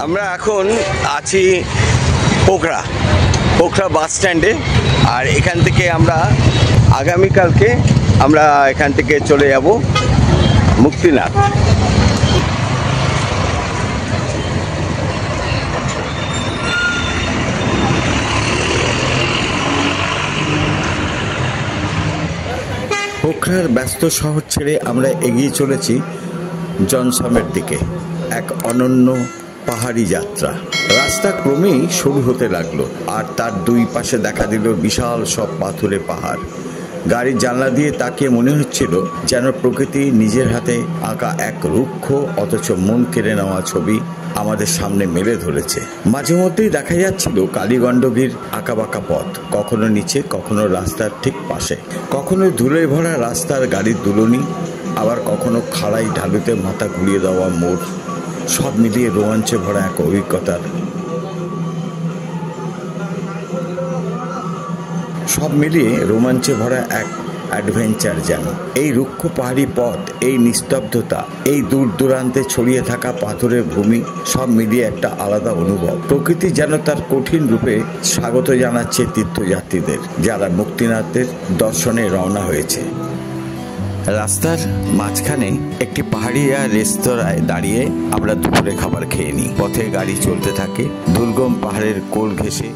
আমরা এখন আছি পোখরা বাস স্ট্যান্ডে। আর এখান থেকে আমরা আগামীকালকে আমরা এখান থেকে চলে যাব মুক্তিনাথ। পোখরার ব্যস্ত শহর ছেড়ে আমরা এগিয়ে চলেছি জনসমের দিকে, এক অনন্য পাহাড়ি যাত্রা। রাস্তা ক্রমেই সরু হতে লাগলো, আর তার দুই পাশে দেখা দিল বিশাল সব পাথুরে পাহাড়। গাড়ির জানলা দিয়ে তাকিয়ে মনে হচ্ছিল যেন প্রকৃতি নিজের হাতে আঁকা এক রুক্ষ অথচ মন কেড়ে নেওয়া ছবি আমাদের সামনে মেলে ধরেছে। মাঝে মধ্যেই দেখা যাচ্ছিল কালীগণ্ডগীর আঁকাবাঁকা পথ, কখনো নিচে, কখনো রাস্তার ঠিক পাশে, কখনো ধুলোয় ভরা রাস্তার গাড়ির দুলনি, আবার কখনো খাড়াই ঢালুতে মাথা ঘুরিয়ে দেওয়া মোড়। সব মিলিয়ে রোমাঞ্চে ভরা এক অভিজ্ঞতার, সব মিলিয়ে রোমাঞ্চে ভরা এক অ্যাডভেঞ্চার যেন। এই রুক্ষ পাহাড়ি পথ, এই নিস্তব্ধতা, এই দূর দূরান্তে ছড়িয়ে থাকা পাথরের ভূমি, সব মিলিয়ে একটা আলাদা অনুভব। প্রকৃতি যেন তার কঠিন রূপে স্বাগত জানাচ্ছে তীর্থযাত্রীদের, যারা মুক্তিনাথের দর্শনে রওনা হয়েছে। রাস্তার মাঝখানে একটি পাহাড়িয়া রেস্তোরাঁয় দাঁড়িয়ে আমরা দুপুরে খাবার খেয়ে নিই। পথে গাড়ি চলতে থাকে দুর্গম পাহাড়ের কোল ঘেঁষে।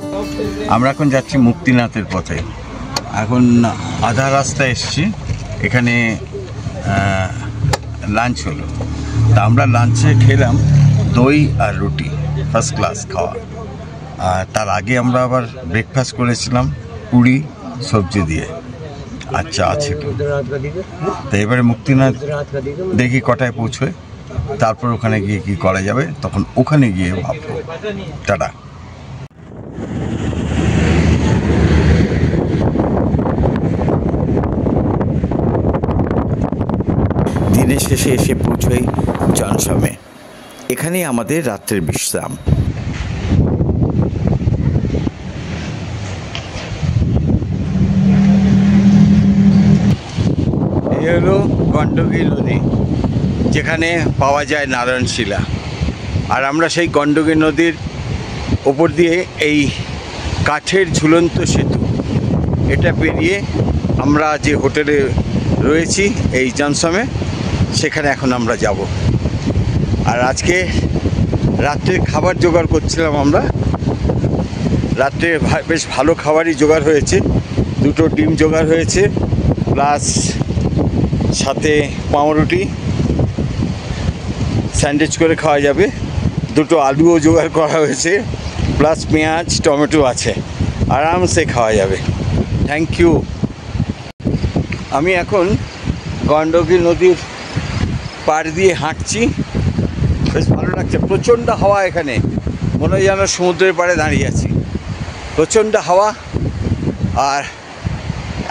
আমরা এখন যাচ্ছি মুক্তিনাথের পথে। এখন আধা রাস্তা এসছি, এখানে লাঞ্চ হলো। তা আমরা লাঞ্চে খেলাম দই আর রুটি, ফার্স্ট ক্লাস খাওয়া। আর তার আগে আমরা আবার ব্রেকফাস্ট করেছিলাম পুরি সবজি দিয়ে, আচ্ছা আছে। তো এবারে মুক্তিনাথ দেখি কটায় পৌঁছয়, তারপর ওখানে গিয়ে কি করা যাবে তখন ওখানে গিয়ে ভাববো। টাটা। দিনের শেষে এসে পৌঁছই জনসমে। এখানেই আমাদের রাত্রের বিশ্রাম। এই হলো গণ্ডকী নদী, যেখানে পাওয়া যায় নারায়ণশিলা। আর আমরা সেই গণ্ডকী নদীর ওপর দিয়ে এই কাঠের ঝুলন্ত সেতু, এটা পেরিয়ে আমরা যে হোটেলে রয়েছি এই জনসমে, সেখানে এখন আমরা যাব। আর আজকে রাত্রে খাবার জোগাড় করছিলাম আমরা। রাত্রে বেশ ভালো খাবারই জোগাড় হয়েছে। দুটো ডিম জোগাড় হয়েছে, প্লাস সাথে পাউরুটি স্যান্ডউইচ করে খাওয়া যাবে। দুটো আলুও জোগাড় করা হয়েছে, প্লাস পেঁয়াজ টমেটো আছে, আরামসে খাওয়া যাবে। Thank you. আমি এখন গণ্ডকী নদীর পাড় দিয়ে হাঁটছি, বেশ ভালো লাগছে। প্রচণ্ড হাওয়া এখানে, মনে হয় যেন সমুদ্রের পাড়ে দাঁড়িয়ে আছি। প্রচণ্ড হাওয়া, আর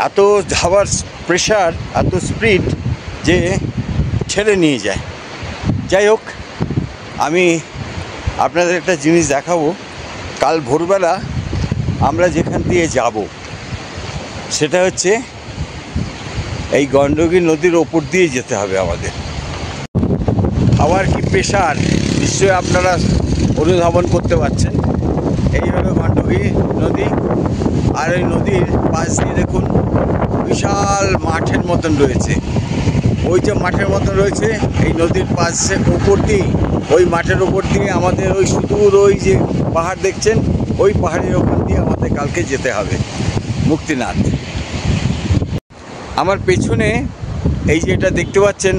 এত হাওয়ার প্রেশার, এত স্পিড যে ছেড়ে নিয়ে যায়। যাই হোক, আমি আপনাদের একটা জিনিস দেখাবো। কাল ভোরবেলা আমরা যেখান দিয়ে যাব সেটা হচ্ছে এই গণ্ডকী নদীর ওপর দিয়ে যেতে হবে আমাদের। হাওয়ার কি প্রেশার নিশ্চয়ই আপনারা অনুধাবন করতে পারছেন। এই হলো গণ্ডকী নদী। আর ওই নদীর পাশ দিয়ে দেখুন বিশাল মাঠের মতন রয়েছে। ওই যে মাঠের মতন রয়েছে, এই নদীর পাশে ওপর দিয়ে, ওই মাঠের ওপর দিয়ে আমাদের ওই সুদূর ওই যে পাহাড় দেখছেন, ওই পাহাড়ের ওপর দিয়ে আমাদের কালকে যেতে হবে মুক্তিনাথ। আমার পেছনে এই যে এটা দেখতে পাচ্ছেন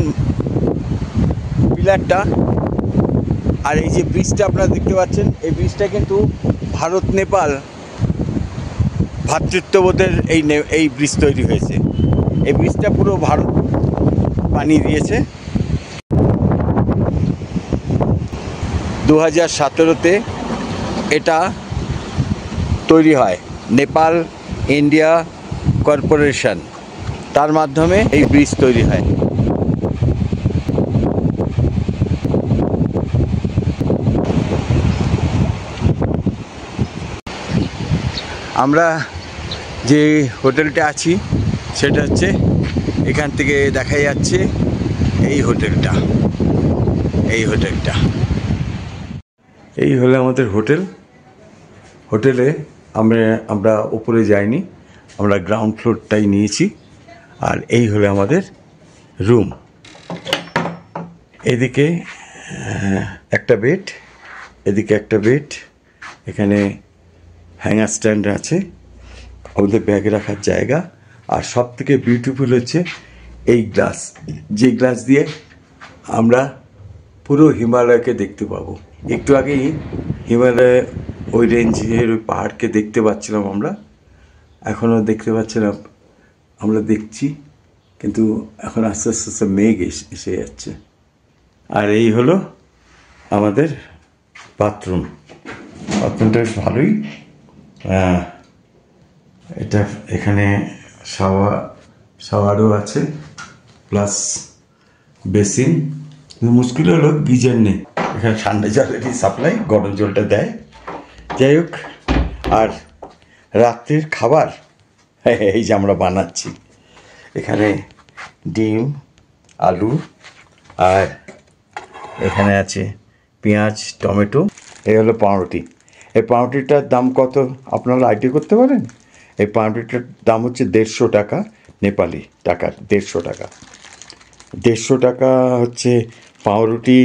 পিলারটা, আর এই যে ব্রিজটা আপনারা দেখতে পাচ্ছেন, এই ব্রিজটা কিন্তু ভারত নেপাল ভ্রাতৃত্ববোধের এই ব্রিজ তৈরি হয়েছে। এই ব্রিজটা পুরো ভারত বানিয়ে দিয়েছে। 2017-তে এটা তৈরি হয়। নেপাল ইন্ডিয়া কর্পোরেশন, তার মাধ্যমে এই ব্রিজ তৈরি হয়। আমরা যে হোটেলটা আছি সেটা হচ্ছে, এখান থেকে দেখা যাচ্ছে এই হোটেলটা। এই হলো আমাদের হোটেলে আমরা ওপরে যাইনি, আমরা গ্রাউন্ড ফ্লোরটাই নিয়েছি। আর এই হলো আমাদের রুম। এদিকে একটা বেড, এদিকে একটা বেড, এখানে হ্যাঙ্গার স্ট্যান্ড আছে, আমাদের ব্যাগ রাখার জায়গা। আর সব থেকে বিউটিফুল হচ্ছে এই গ্লাস, যে গ্লাস দিয়ে আমরা পুরো হিমালয়কে দেখতে পাবো। একটু আগেই হিমালয় ওই রেঞ্জের ওই পাহাড়কে দেখতে পাচ্ছিলাম আমরা, এখনও দেখতে পাচ্ছিলাম, আমরা দেখছি, কিন্তু এখন আস্তে আস্তে আস্তে মেঘ এসে যাচ্ছে। আর এই হলো আমাদের বাথরুমটা বেশ ভালোই। এটা এখানে শাওয়ারও আছে, প্লাস বেসিন। কিন্তু মুশকিল হলো গিজার নেই, এখানে ঠান্ডা জলেরই সাপ্লাই, গরম জলটা দেয়। যাই হোক, আর রাত্রির খাবার এই যে আমরা বানাচ্ছি, এখানে ডিম, আলু, আর এখানে আছে পেঁয়াজ, টমেটো। এই হলো পাউরুটি। এই পাউরুটিটার দাম কত আপনারা আইডিয়া করতে পারেন? এই পাউরুটিটার দাম হচ্ছে 150 টাকা, নেপালি টাকা 150 টাকা। 150 টাকা হচ্ছে পাউরুটি।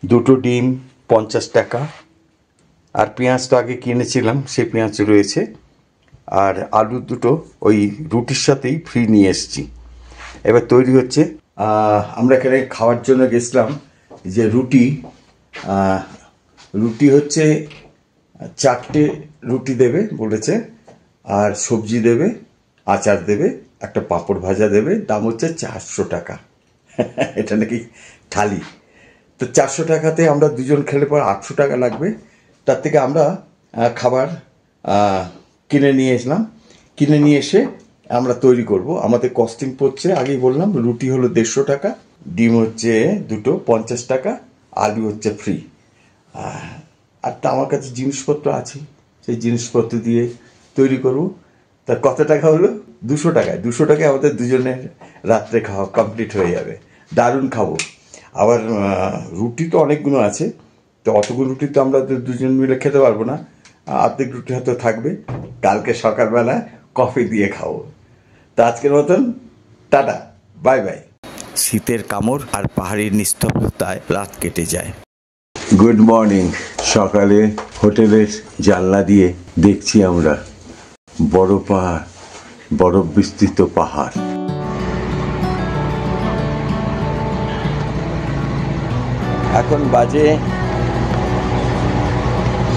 2টো ডিম 50 টাকা। আর পেঁয়াজ তো আগে কিনেছিলাম, সেই পেঁয়াজ রয়েছে। আর আলু দুটো ওই রুটির সাথেই ফ্রি নিয়ে এসেছি। এবার তৈরি হচ্ছে। আমরা এখানে খাওয়ার জন্য গেছিলাম, যে রুটি হচ্ছে 4টে রুটি দেবে বলেছে, আর সবজি দেবে, আচার দেবে, একটা পাঁপড় ভাজা দেবে। দাম হচ্ছে 400 টাকা। এটা নাকি থালি। তো 400 টাকাতে আমরা দুজন খেলে পর 800 টাকা লাগবে। তার থেকে আমরা খাবার কিনে নিয়ে এসে আমরা তৈরি করব। আমাদের কস্টিং পড়ছে, আগেই বললাম, রুটি হলো 150 টাকা, ডিম হচ্ছে 2টো 50 টাকা, আলু হচ্ছে ফ্রি। আর তা আমার কাছে জিনিসপত্র আছে, সেই জিনিসপত্র দিয়ে তৈরি করব। তা কত টাকা হলো? 200 টাকায়। 200 টাকায় আমাদের দুজনের রাত্রে খাওয়া কমপ্লিট হয়ে যাবে। দারুণ খাবো। আবার রুটি তো অনেকগুলো আছে, তো অতগুলো রুটি তো আমরা দুজন মিলে খেতে পারবো না। অর্ধেক রুটি হয়তো থাকবে, কালকে সকালবেলা কফি দিয়ে খাবো। তা আজকের মতন টাটা, বাই বাই। শীতের কামড় আর পাহাড়ির নিস্তব্ধতায় রাত কেটে যায়। Good morning. সকালে হোটেলের জানলা দিয়ে দেখছি আমরা বড় পাহাড়, বরফ বিস্তৃত পাহাড়। এখন বাজে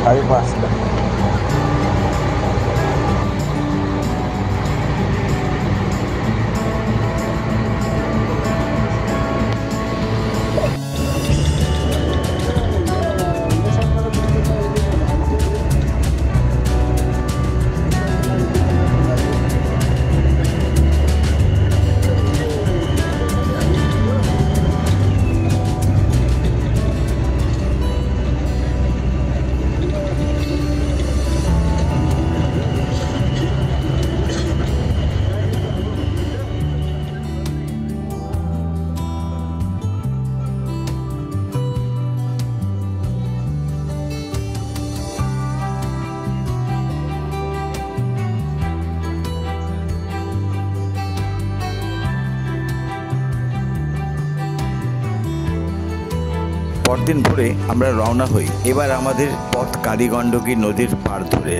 5:30। পরদিন ভোরে আমরা রওনা হই। এবার আমাদের পথ কালীগণ্ডকী নদীর পাড় ধরে।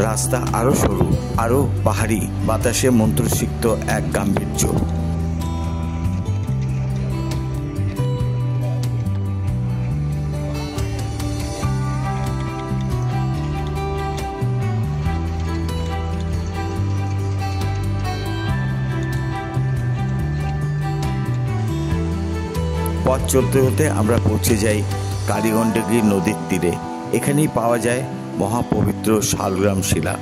রাস্তা আরো সরু, আরো পাহাড়ি, বাতাসে মন্ত্রসিক্ত এক গাম্ভীর্য। পথ চলতে হতে আমরা পৌঁছে যাই কালীগণ্ডকী নদীর তীরে। এখানেই পাওয়া যায় মহাপবিত্র শালগ্রাম শিলা,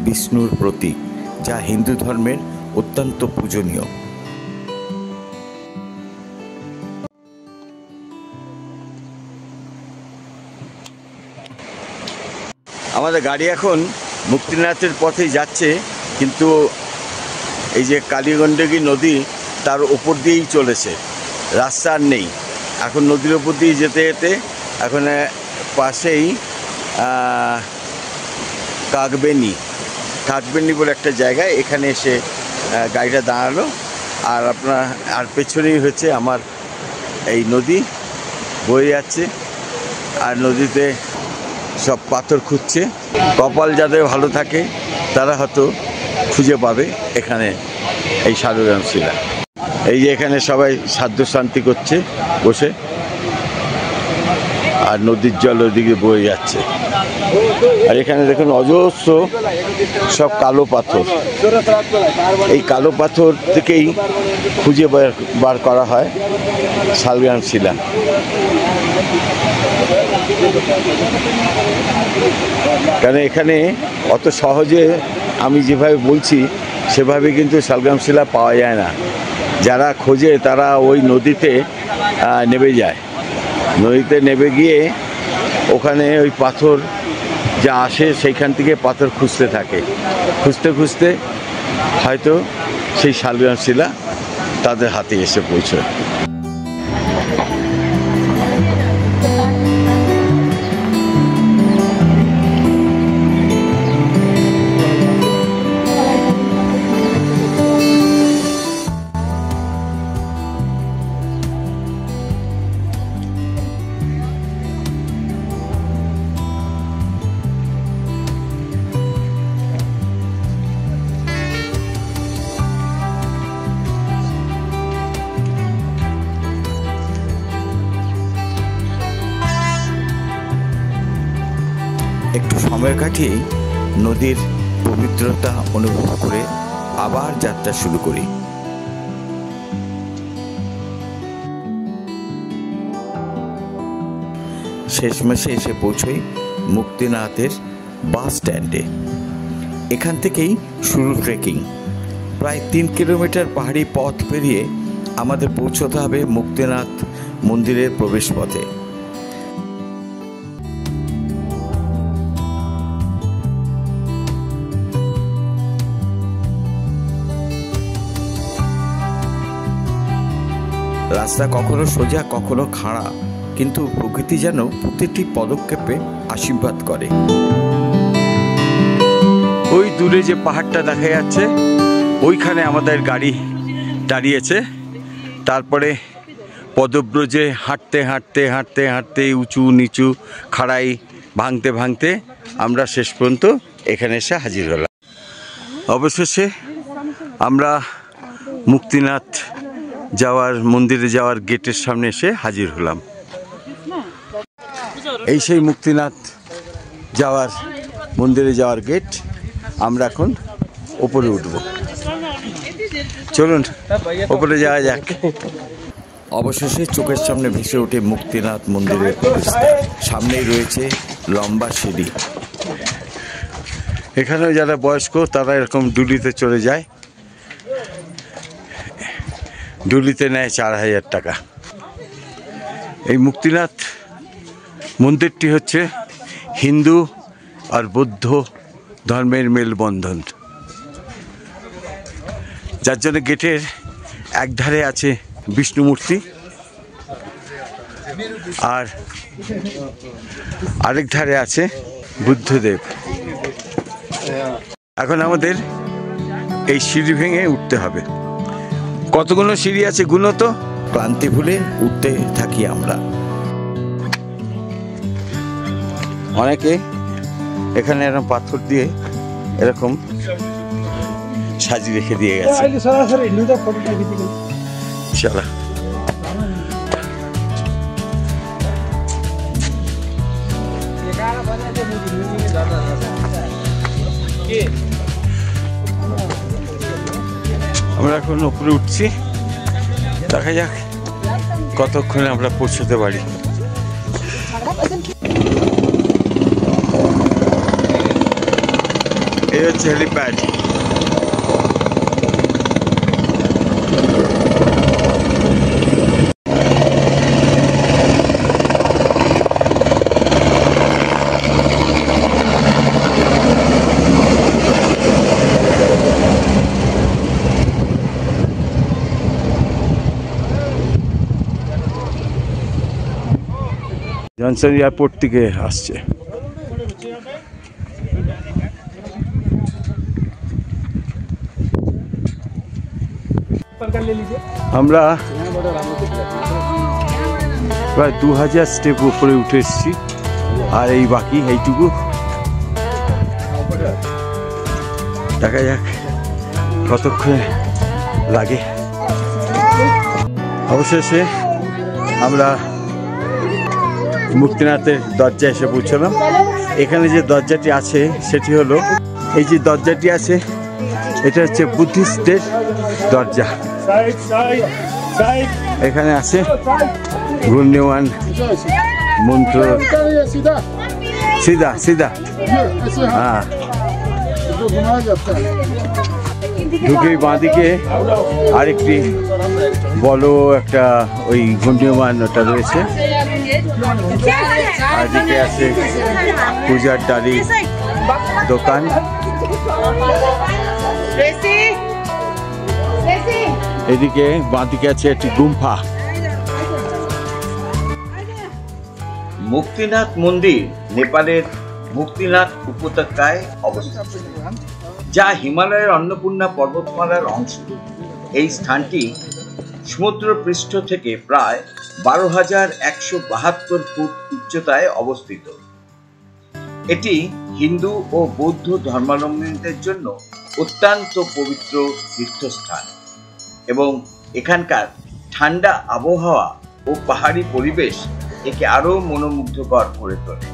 বিষ্ণুর প্রতীক, যা হিন্দু ধর্মের অত্যন্ত পূজনীয়। আমাদের গাড়ি এখন মুক্তিনাথের পথেই যাচ্ছে, কিন্তু এই যে কালীগণ্ডকী নদী তার ওপর দিয়েই চলেছে, রাস্তা আর নেই। এখন নদীর ওপর দিয়ে যেতে যেতে এখন পাশেই কাকবেনি বলে একটা জায়গায়, এখানে এসে গাড়িটা দাঁড়ালো। আর পেছনেই হচ্ছে আমার এই নদী বয়ে যাচ্ছে, আর নদীতে সব পাথর খুঁজছে। কপাল যাদের ভালো থাকে তারা হয়তো খুঁজে পাবে এখানে এই শালগ্রাম শিলা। এই যে এখানে সবাই সাধ্য শান্তি করছে বসে, আর নদীর জল ওদিকে বয়ে যাচ্ছে। আর এখানে দেখুন অজস্র সব কালো পাথর, এই কালো পাথর থেকেই খুঁজে বার করা হয় শালগ্রাম শিলা। কারণ এখানে অত সহজে আমি যেভাবে বলছি সেভাবে কিন্তু শালগ্রাম শিলা পাওয়া যায় না। যারা খোঁজে তারা ওই নদীতে নেমে যায়, নদীতে নেমে গিয়ে ওখানে ওই পাথর যা আসে সেইখান থেকে পাথর খুঁজতে থাকে, খুঁজতে খুঁজতে হয়তো সেই শালগ্রাম শিলা তাদের হাতে এসে পৌঁছয়। একটু সময় কাটিয়ে নদীর পবিত্রতা অনুভব করে আবার যাত্রা শুরু করি। শেষমেশে এসে পৌঁছই মুক্তিনাথের বাস স্ট্যান্ডে। এখান থেকেই শুরু ট্রেকিং। প্রায় 3 কিলোমিটার পাহাড়ি পথ পেরিয়ে আমাদের পৌঁছতে হবে মুক্তিনাথ মন্দিরের প্রবেশ পথে। রাস্তা কখনো সোজা কখনো খাড়া, কিন্তু প্রকৃতি যেন প্রতিটি পদক্ষেপে আশীর্বাদ করে। ওই দূরে যে পাহাড়টা দেখা যাচ্ছে ওইখানে আমাদের গাড়ি দাঁড়িয়েছে। তারপরে পদব্রজে হাঁটতে হাঁটতে হাঁটতে হাঁটতে উঁচু নিচু খাড়াই ভাঙতে ভাঙতে আমরা শেষ পর্যন্ত এখানে এসে হাজির হলাম। অবশেষে আমরা মুক্তিনাথ মন্দিরে যাওয়ার গেটের সামনে এসে হাজির হলাম। এই সেই মুক্তিনাথ মন্দিরে যাওয়ার গেট। আমরা এখন ওপরে উঠব, চলুন ওপরে যাওয়া যাক। অবশেষে চোখের সামনে ভেসে ওঠে মুক্তিনাথ মন্দিরের সামনেই রয়েছে লম্বা সিঁড়ি। এখানেও যারা বয়স্ক তারা এরকম ডুলিতে চলে যায়, ডুলিতে নেয় 4000 টাকা। এই মুক্তিনাথ মন্দিরটি হচ্ছে হিন্দু আর বৌদ্ধ ধর্মের মেলবন্ধন, যার জন্য গেটের একধারে আছে বিষ্ণু মূর্তি আর আরেক ধারে আছে বুদ্ধদেব। এখন আমাদের এই সিঁড়ি ভেঙে উঠতে হবে। কতগুলো সিঁড়ি আছে গুনো তো। ক্লান্তি ভুলে উঠতে থাকি আমরা। অনেকে এখানে এরকম পাথর দিয়ে এরকম সাজিয়ে রেখে দিয়ে গেছে। চলো আমরা এখন উপরে উঠছি, দেখা যাক কতক্ষণে আমরা পৌঁছতে পারি। এই হচ্ছে হেলিপ্যাড। জনসন এয়ারপোর্ট থেকে আসছে। আমরা প্রায় 2000 স্টেপ উপরে উঠে এসেছি, আর এই বাকি এইটুকু। দেখা যাক কতক্ষণ লাগে। অবশেষে আমরা মুক্তিনাথের দরজা এসে পৌঁছলাম। এখানে যে দরজাটি আছে সেটি হলো, এই যে দরজাটি আছে এটা হচ্ছে বুদ্ধিস্টের দরজা। এখানে আছে গুণ্যমান মন্ত্র, সিধা সিধা, হ্যাঁ। ঢুকেই বাঁদিকে আরেকটি বড় একটা ওই গুণ্যমান ওটা রয়েছে, আর এদিকে আছে পূজার ডালি দোকান। এদিকে বাঁদিকে আছে একটি গুম্ফা। মুক্তিনাথ মন্দির নেপালের মুক্তিনাথ উপত্যকায় অবস্থিত, যা হিমালয়ের অন্নপূর্ণা পর্বতমালার অংশ। এই স্থানটি সমুদ্র পৃষ্ঠ থেকে প্রায় 12,172 ফুট উচ্চতায় অবস্থিত। এটি হিন্দু ও বৌদ্ধ ধর্মাবলম্বীদের জন্য অত্যন্ত পবিত্র তীর্থস্থান এবং এখানকার ঠান্ডা আবহাওয়া ও পাহাড়ি পরিবেশ একে আরো মনোমুগ্ধকর করে তোলে।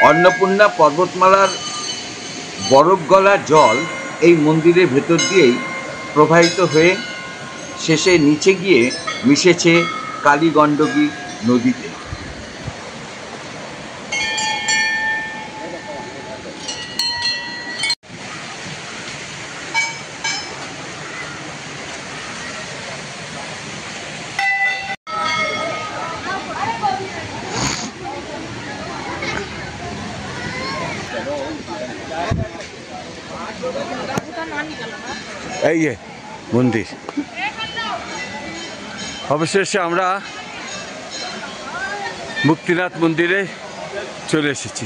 অন্নপূর্ণা পর্বতমালার বরফ গলা জল এই মন্দিরের ভেতর দিয়েই প্রবাহিত হয়ে শেষে নিচে গিয়ে মিশেছে কালীগণ্ডকী নদীতে। এই যে মন্দির। অবশেষে আমরা মুক্তিনাথ মন্দিরে চলে এসেছি।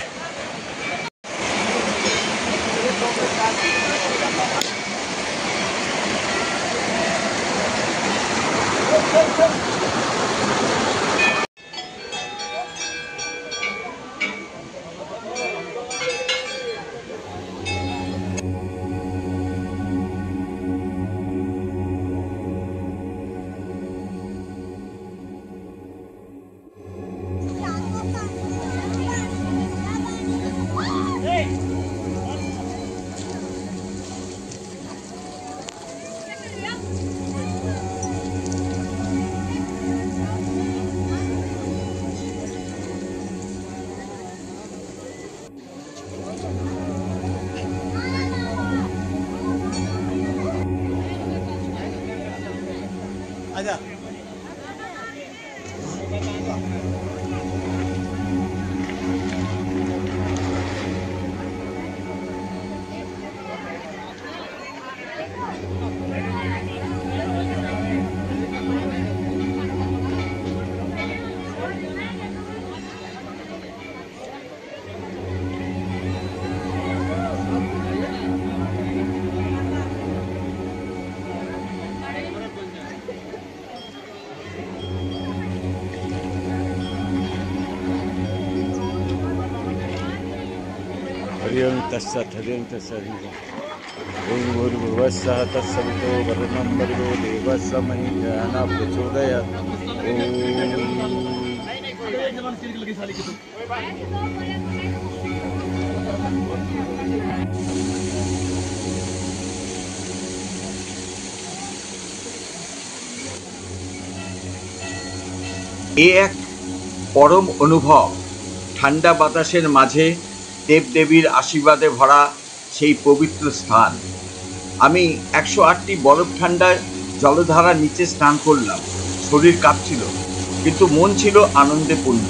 आजा हरिओम तत्सत् हरिओम तत्सत् ओम भूर्भुवः स्वः तत्सवितो वरुणं भर्गो देवस्य महि ज्ञानात् प्रचोदयात्। ओम এ এক পরম অনুভব, ঠান্ডা বাতাসের মাঝে দেবদেবীর আশীর্বাদে ভরা সেই পবিত্র স্থান। আমি 108টি বরফ ঠান্ডা জলধারার নিচে স্নান করলাম। শরীর কাঁপছিল, কিন্তু মন ছিল আনন্দে পূর্ণ।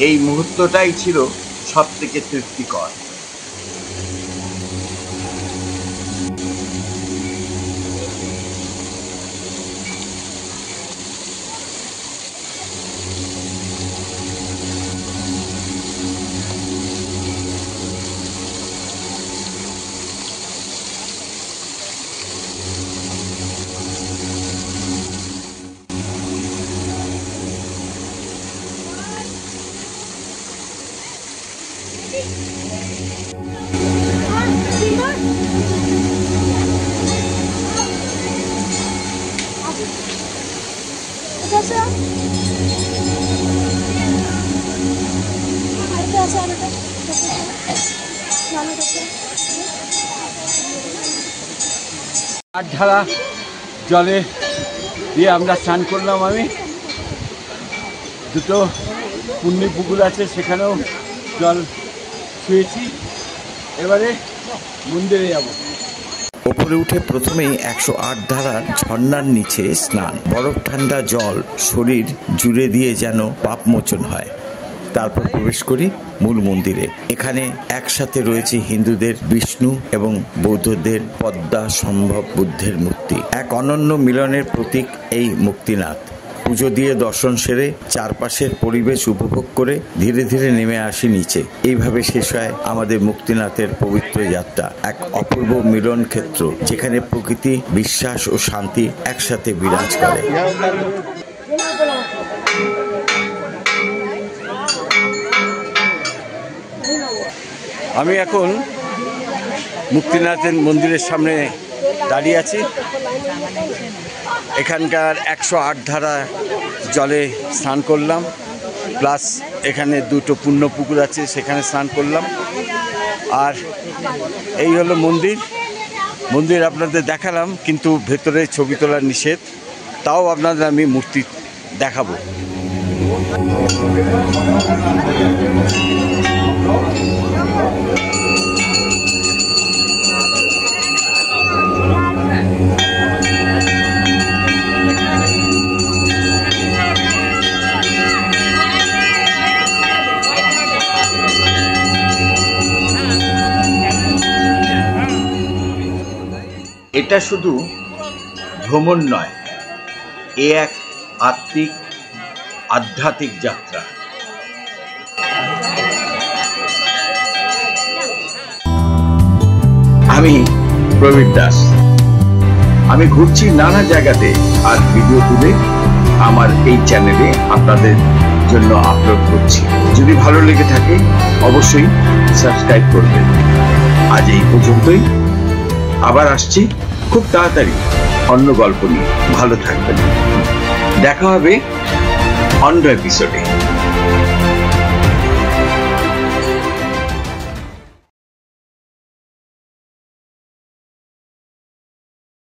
এই মুহূর্তটাই ছিল সব থেকে তৃপ্তিকর। ধারা জলে দিয়ে আমরা স্নান করলাম। আমি দুটো পুণ্যি পুকুর আছে, সেখানেও জল ছুঁয়েছি। এবারে মন্দিরে যাব। ওপরে উঠে প্রথমেই 108 ধারার ঝর্ণার নিচে স্নান। বরফ ঠান্ডা জল শরীর জুড়ে দিয়ে যেন পাপমোচন হয়। তারপর প্রবেশ করি মূল মন্দিরে। এখানে একসাথে রয়েছে হিন্দুদের বিষ্ণু এবং বৌদ্ধদের পদ্মা সম্ভব বুদ্ধের মূর্তি। এক অনন্য মিলনের প্রতীক এই মুক্তিনাথ। পুজো দিয়ে দর্শন সেরে চারপাশের পরিবেশ উপভোগ করে ধীরে ধীরে নেমে আসি নিচে। এইভাবে শেষ হয় আমাদের মুক্তিনাথের পবিত্র যাত্রা। এক অপূর্ব মিলন ক্ষেত্র, যেখানে প্রকৃতি, বিশ্বাস ও শান্তি একসাথে বিরাজ করে। আমি এখন মুক্তিনাথের মন্দিরের সামনে দাঁড়িয়ে আছি। এখানকার 108 ধারা জলে স্নান করলাম, প্লাস এখানে দুটো পুণ্য পুকুর আছে, সেখানে স্নান করলাম। আর এই হলো মন্দির আপনাদের দেখালাম, কিন্তু ভেতরে ছবি তোলা নিষেধ। তাও আপনাদের আমি মূর্তি দেখাবো। এটা শুধু ভ্রমণ নয়, এ এক আধ্যাত্মিক যাত্রা। আমি প্রবীর দাস। আমি ঘুরছি নানা জায়গাতে আর ভিডিও তুলে আমার এই চ্যানেলে আপনাদের জন্য আপলোড করছি। যদি ভালো লেগে থাকে অবশ্যই সাবস্ক্রাইব করবেন। আজ এই পর্যন্তই। আবার আসছি খুব তাড়াতাড়ি অন্য গল্প নিয়ে। ভালো থাকবেন। দেখা হবে অন্য এপিসোডে।